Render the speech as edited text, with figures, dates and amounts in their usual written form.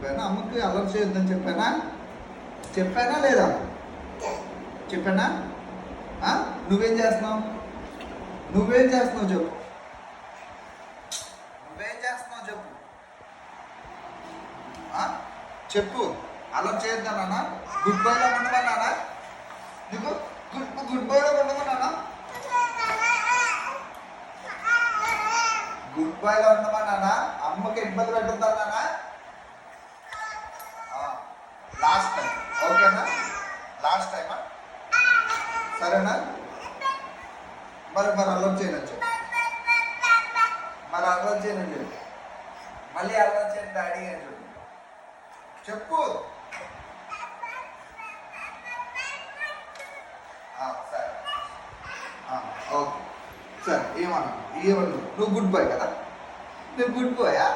చెప్పానా? అమ్మకి అల్లరి చేయొద్దని చెప్పానా? చెప్పానా లేదా? చెప్పానా? నువ్వేం చేస్తున్నావు? నువ్వేం చేస్తున్నావు చెప్పు. నువ్వేం చేస్తున్నావు చెప్పు. చెప్పు. అల్లరి చేయొద్దన్నా? గుడ్ బాయ్లో ఉండమన్నానా నీకు? గుడ్ బాయ్లో ఉండమన్నానా? గుడ్ బాయ్లో ఉండమన్నానా? అమ్మకి ఇబ్బంది పెట్టద్దన్నానా? లాస్ట్ టైం ఓకేనా? లాస్ట్ టైమా? సరేనా? మరి అల్లరి చేయనొచ్చు. మరి అల్లరి చేయనండి. మళ్ళీ అల్లరి చేయండి డాడీ అని చెప్పు. సరే ఓకే సరే. ఏమన్నా నువ్వు గుడ్ బాయ్ కదా? నువ్వు గుడ్ బాయా?